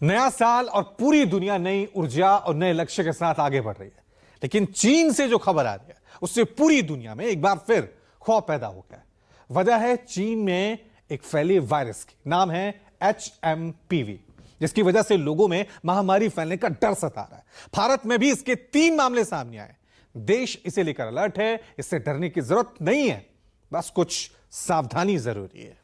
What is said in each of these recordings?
नया साल और पूरी दुनिया नई ऊर्जा और नए लक्ष्य के साथ आगे बढ़ रही है, लेकिन चीन से जो खबर आ रही है उससे पूरी दुनिया में एक बार फिर खौफ पैदा हो गया है। वजह है चीन में एक फैली वायरस की, नाम है HMPV, जिसकी वजह से लोगों में महामारी फैलने का डर सता रहा है। भारत में भी इसके 3 मामले सामने आए। देश इसे लेकर अलर्ट है, इससे डरने की जरूरत नहीं है, बस कुछ सावधानी जरूरी है।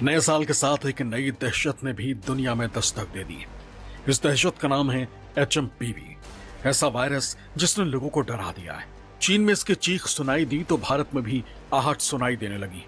नए साल के साथ एक नई दहशत ने भी दुनिया में दस्तक दे दी। इस दहशत का नाम है HMPV, ऐसा वायरस जिसने लोगों को डरा दिया है। चीन में इसकी चीख सुनाई दी तो भारत में भी आहट सुनाई देने लगी।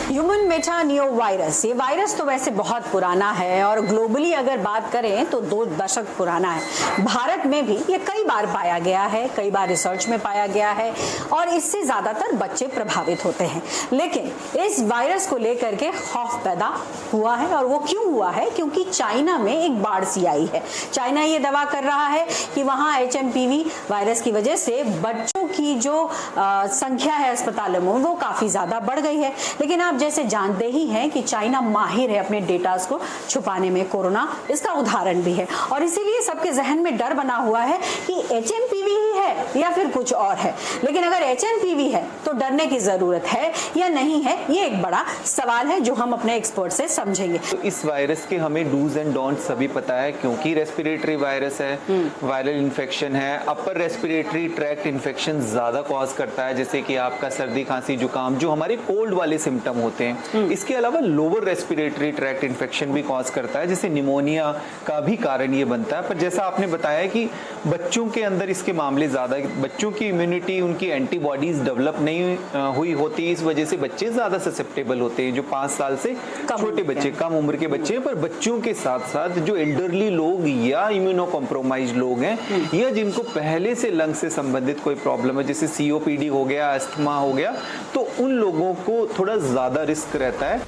ह्यूमन मेटानियो वायरस, ये वायरस तो वैसे बहुत पुराना है और ग्लोबली अगर बात करें तो 2 दशक पुराना है। भारत में भी ये कई बार पाया गया है, कई बार रिसर्च में पाया गया है और इससे ज्यादातर बच्चे प्रभावित होते हैं। लेकिन इस वायरस को लेकर के खौफ पैदा हुआ है और वो क्यों हुआ है? क्योंकि चाइना में एक बाढ़ सी आई है। चाइना ये दावा कर रहा है कि वहां HMPV वायरस की वजह से बच्चों की जो संख्या है अस्पतालों में वो काफी ज्यादा बढ़ गई है। लेकिन आप जैसे जानते ही हैं कि चाइना माहिर है अपने डेटास को छुपाने में, कोरोना इसका उदाहरण भी है और इसीलिए सबके जहन में डर बना हुआ है कि HMPV ही है या फिर कुछ और है। लेकिन अगर HMPV है तो डरने की जरूरत है या नहीं है, ये एक बड़ा सवाल है जो हम अपने एक्सपर्ट से समझेंगे। तो इस वायरस के हमें डूज एंड डोंट सभी पता है, क्योंकि रेस्पिरेटरी वायरस है, वायरल इन्फेक्शन है। अपर रेस्पिरेटरी ट्रैक्ट इन्फेक्शन ज्यादा कॉज करता है, जैसे कि आपका सर्दी खांसी जुकाम, जो हमारे कोल्ड वाले सिम्टम होते हैं। इसके अलावा लोअर रेस्पिरेटरी ट्रैक्ट इन्फेक्शन भी कॉज करता है, जैसे निमोनिया का भी कारण ये बनता है। पर जैसा आपने बताया कि बच्चों के अंदर इसके मामले ज्यादा, बच्चों की इम्यूनिटी, उनकी एंटीबॉडीज डेवलप नहीं हुई होती, इस वजह से बच्चे ज्यादा ससेप्टेबल होते हैं। जो 5 साल से छोटे बच्चे, कम उम्र के बच्चे हैं, पर बच्चों के साथ साथ जो एल्डरली लोग या इम्यूनो कॉम्प्रोमाइज लोग हैं या जिनको पहले से लंग से संबंधित कोई प्रॉब्लम है, जैसे COPD हो गया, अस्थमा हो गया, तो उन लोगों को थोड़ा ज्यादा रिस्क रहता है।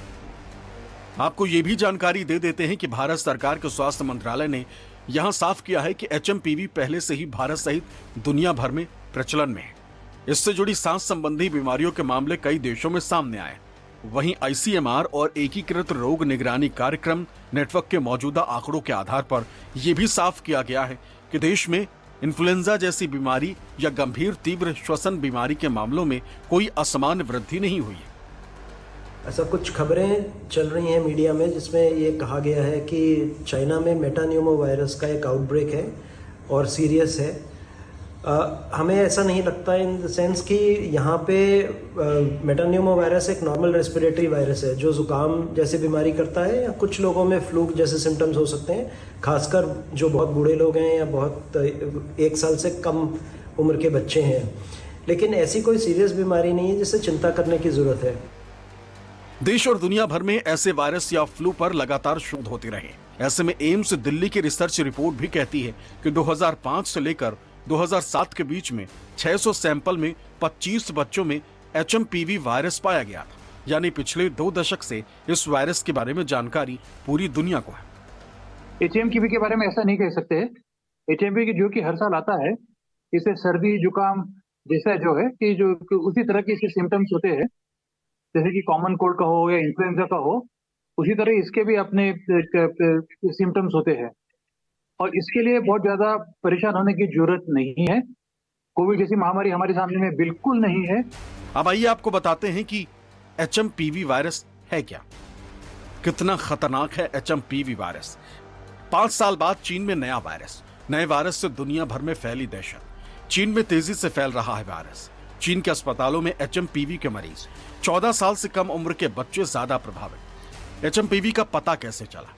आपको ये भी जानकारी दे देते हैं कि भारत सरकार के स्वास्थ्य मंत्रालय ने यहां साफ किया है कि HMPV पहले से ही भारत सहित दुनिया भर में प्रचलन में है। इससे जुड़ी सांस संबंधी बीमारियों के मामले कई देशों में सामने आए। वहीं ICMR और एकीकृत रोग निगरानी कार्यक्रम नेटवर्क के मौजूदा आंकड़ों के आधार पर यह भी साफ किया गया है कि देश में इन्फ्लुएंजा जैसी बीमारी या गंभीर तीव्र श्वसन बीमारी के मामलों में कोई असामान्य वृद्धि नहीं हुई है। ऐसा कुछ खबरें चल रही हैं मीडिया में जिसमें ये कहा गया है कि चाइना में मेटानियोमो वायरस का एक आउटब्रेक है और सीरियस है। हमें ऐसा नहीं लगता, इन द सेंस कि यहाँ पे मेटानियोमो वायरस एक नॉर्मल रेस्पिरेटरी वायरस है जो जुकाम जैसी बीमारी करता है, या कुछ लोगों में फ्लू जैसे सिम्टम्स हो सकते हैं, खासकर जो बहुत बूढ़े लोग हैं या बहुत 1 साल से कम उम्र के बच्चे हैं। लेकिन ऐसी कोई सीरियस बीमारी नहीं है जिससे चिंता करने की जरूरत है। देश और दुनिया भर में ऐसे वायरस या फ्लू पर लगातार शोध होते रहे। ऐसे में एम्स दिल्ली की रिसर्च रिपोर्ट भी कहती है कि 2005 से लेकर 2007 के बीच में 600 सैंपल में 25 बच्चों में HMPV वायरस पाया गया था। यानी पिछले 2 दशक से इस वायरस के बारे में जानकारी पूरी दुनिया को है। HMPV के बारे में ऐसा नहीं कह सकते। HMPV जो कि हर साल आता है, इसे सर्दी जुकाम जैसा जो है कि जो उसी तरह के इसके सिम्टम्स होते हैं, जैसे कि कॉमन कोल्ड का हो या इन्फ्लुएंजा का हो, उसी तरह इसके भी अपने सिम्टम्स होते हैं और इसके लिए बहुत ज्यादा परेशान होने की जरूरत नहीं है। कोविड जैसी महामारी हमारे सामने में बिल्कुल नहीं है। अब आइए आपको बताते हैं कि HMPV वायरस है क्या, कितना खतरनाक है HMPV वायरस। 5 साल बाद चीन में नया वायरस, नए वायरस से दुनिया भर में फैली दहशत। चीन में तेजी से फैल रहा है वायरस। चीन के अस्पतालों में HMPV के मरीज, 14 साल से कम उम्र के बच्चे ज्यादा प्रभावित। HMPV का पता कैसे चला?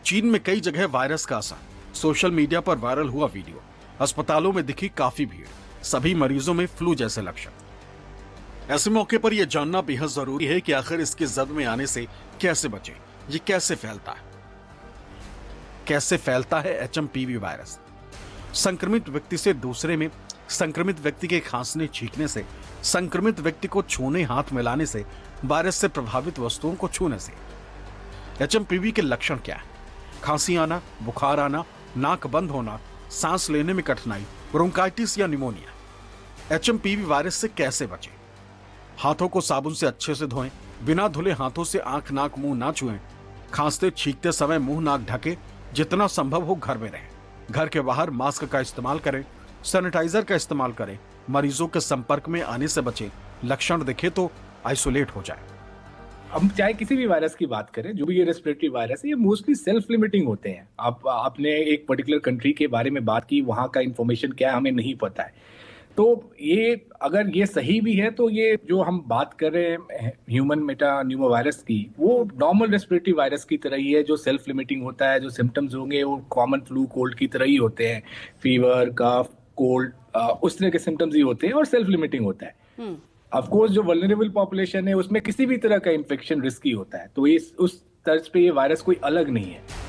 चीन में कई जगह वायरस का असर, सोशल मीडिया पर वायरल हुआ वीडियो, अस्पतालों में दिखी काफी भीड़, सभी मरीजों में फ्लू जैसे लक्षण। ऐसे मौके पर यह जानना बेहद जरूरी है कि आखिर इसके जद में आने से कैसे बचें, ये कैसे फैलता है। कैसे फैलता है HMPV वायरस? संक्रमित व्यक्ति से दूसरे में, संक्रमित व्यक्ति के खांसने छींकने से, संक्रमित व्यक्ति को छूने हाथ मिलाने से, वायरस से प्रभावित वस्तुओं को छूने से। HMPV के लक्षण क्या है? खांसी आना, बुखार आना, नाक बंद होना, सांस लेने में कठिनाई, ब्रोंकाइटिस या निमोनिया। एचएमपीवी वायरस से कैसे बचें? हाथों को साबुन से अच्छे से धोएं, बिना धुले हाथों से आंख, नाक, मुंह ना छुएं, खांसते छींकते समय मुंह नाक ढके, जितना संभव हो घर में रहें। घर के बाहर मास्क का इस्तेमाल करें, सैनिटाइजर का इस्तेमाल करें, मरीजों के संपर्क में आने से बचें, लक्षण दिखे तो आइसोलेट हो जाए। हम चाहे किसी भी वायरस की बात करें, जो भी ये रेस्पिरेटरी वायरस है, ये मोस्टली सेल्फ लिमिटिंग होते हैं। आपने एक पर्टिकुलर कंट्री के बारे में बात की, वहाँ का इंफॉर्मेशन क्या है हमें नहीं पता है। तो ये अगर ये सही भी है तो ये जो हम बात कर रहे हैं ह्यूमन मेटान्यूमो वायरस की, वो नॉर्मल रेस्पिरेटरी वायरस की तरह ही है, जो सेल्फ लिमिटिंग होता है। जो सिम्टम्स होंगे वो कॉमन फ्लू कोल्ड की तरह ही होते हैं, फीवर, कफ, कोल्ड, उस तरह के सिम्टम्स ही होते हैं और सेल्फ लिमिटिंग होता है। ऑफ कोर्स जो वल्नरेबल पॉपुलेशन है उसमें किसी भी तरह का इन्फेक्शन रिस्की होता है, तो इस उस तर्ज पे ये वायरस कोई अलग नहीं है।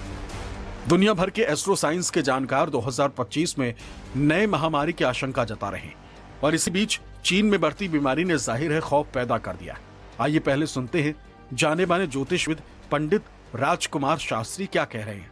दुनिया भर के एस्ट्रो साइंस के जानकार 2025 में नए महामारी की आशंका जता रहे हैं और इसी बीच चीन में बढ़ती बीमारी ने जाहिर है खौफ पैदा कर दिया। आइए पहले सुनते हैं जाने माने ज्योतिषविद पंडित राजकुमार शास्त्री क्या कह रहे हैं।